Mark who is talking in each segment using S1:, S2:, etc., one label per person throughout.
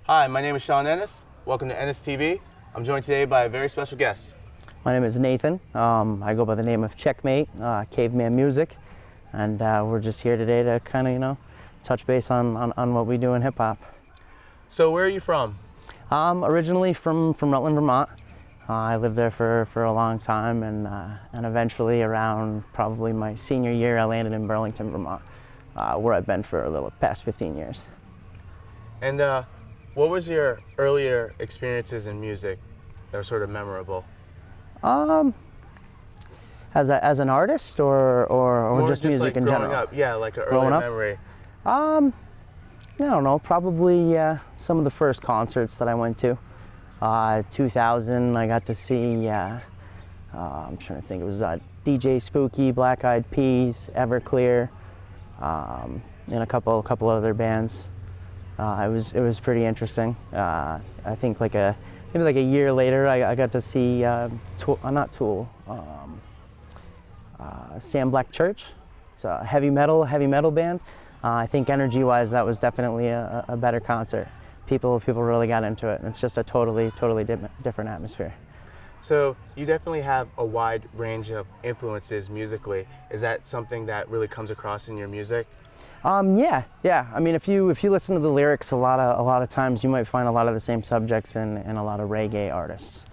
S1: Hi, my name is Sean Ennis. Welcome to EnnisTV. I'm joined today by a very special guest.
S2: My name is Nathan. I go by the name of Checkmate, Caveman Music, and we're just here today to kind of, touch base on what we do in hip hop.
S1: So where are you from?
S2: Originally from Rutland, Vermont. I lived there for a long time, and eventually around probably my senior year, I landed in Burlington, Vermont, where I've been for the past 15 years.
S1: And what was your earlier experiences in music that were sort of memorable?
S2: As an artist or
S1: More
S2: just music
S1: like
S2: in
S1: growing
S2: general?
S1: up. Yeah, like an
S2: Growing
S1: earlier
S2: up?
S1: memory.
S2: I don't know, probably some of the first concerts that I went to. 2000, I got to see, I'm trying to think, it was DJ Spooky, Black Eyed Peas, Everclear, and a couple other bands. It was pretty interesting. I think maybe like a year later, I got to see Sam Black Church. It's a heavy metal band. I think energy-wise, that was definitely a better concert. People really got into it, and it's just a totally different atmosphere.
S1: So you definitely have a wide range of influences musically. Is that something that really comes across in your music?
S2: Yeah. I mean, if you listen to the lyrics, a lot of times you might find a lot of the same subjects in a lot of reggae artists.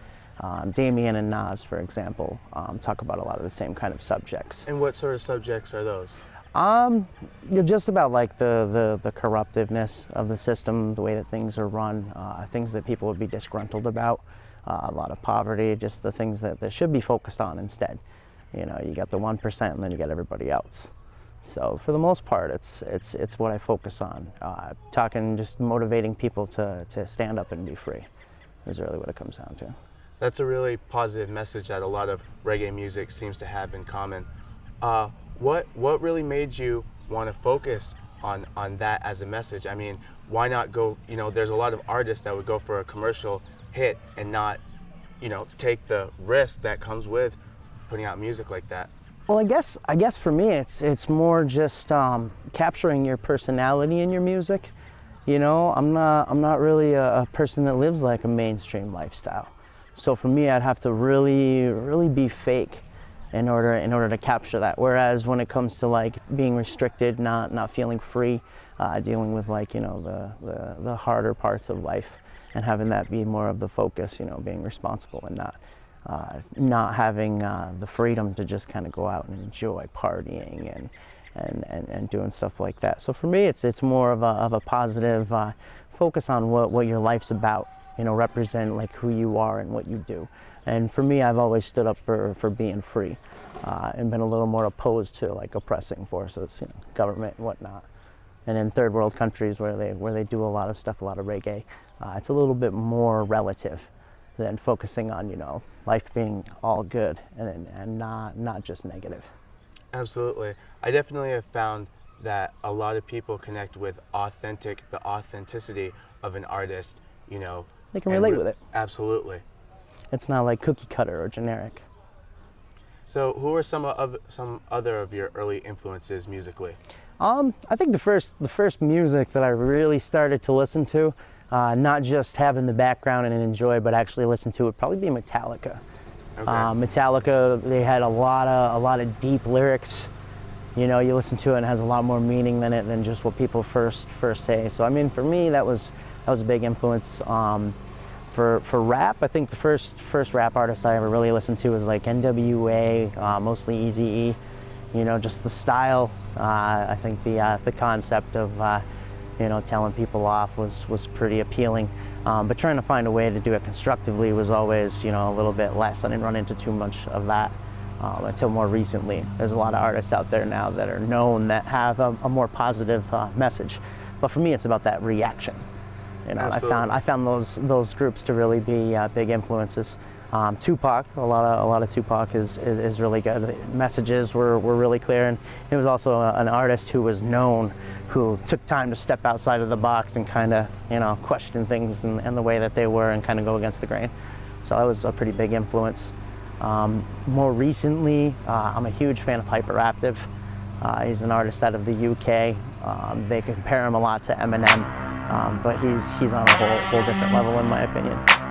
S2: Damien and Nas, for example, talk about a lot of the same kind of subjects.
S1: And what sort of subjects are those?
S2: Just about like the corruptiveness of the system, the way that things are run, things that people would be disgruntled about, a lot of poverty, just the things that should be focused on instead. You got the 1% and then you got everybody else. So for the most part, it's what I focus on. Talking, just motivating people to stand up and be free is really what it comes down to.
S1: That's a really positive message that a lot of reggae music seems to have in common. What really made you want to focus on that as a message? I mean, why not go, there's a lot of artists that would go for a commercial hit and not, take the risk that comes with putting out music like that?
S2: Well, I guess for me, it's more just capturing your personality in your music. I'm not really a person that lives like a mainstream lifestyle. So for me, I'd have to really be fake in order to capture that. Whereas when it comes to like being restricted, not feeling free, dealing with the harder parts of life, and having that be more of the focus, being responsible and not having the freedom to just kind of go out and enjoy partying and doing stuff like that. So for me, it's more of a positive focus on what your life's about. Represent like who you are and what you do. And for me, I've always stood up for being free, and been a little more opposed to like oppressing forces, government and whatnot. And in third world countries where they do a lot of stuff, a lot of reggae, it's a little bit more relative than focusing on life being all good and not just negative.
S1: Absolutely. I definitely have found that a lot of people connect with the authenticity of an artist,
S2: They can relate with it.
S1: Absolutely.
S2: It's not like cookie cutter or generic.
S1: So who are some other of your early influences musically?
S2: I think the first music that I really started to listen to, not just have in the background and enjoy, but actually listen to, would probably be Metallica.
S1: Okay.
S2: Metallica, they had a lot of deep lyrics. You listen to it and it has a lot more meaning than just what people first say. So I mean, for me, that was a big influence. For rap, I think the first rap artist I ever really listened to was like NWA, mostly Eazy-E. Just the style. I think the concept of telling people off was pretty appealing. But trying to find a way to do it constructively was always a little bit less. I didn't run into too much of that until more recently. There's a lot of artists out there now that are known that have a more positive message. But for me, it's about that reaction. I found those groups to really be big influences. Tupac, a lot of Tupac is really good. The messages were really clear, and he was also an artist who was known, who took time to step outside of the box and kind of question things and the way that they were and kind of go against the grain. So that was a pretty big influence. More recently, I'm a huge fan of Hyperactive. He's an artist out of the UK. They compare him a lot to Eminem. but he's on a whole different level in my opinion.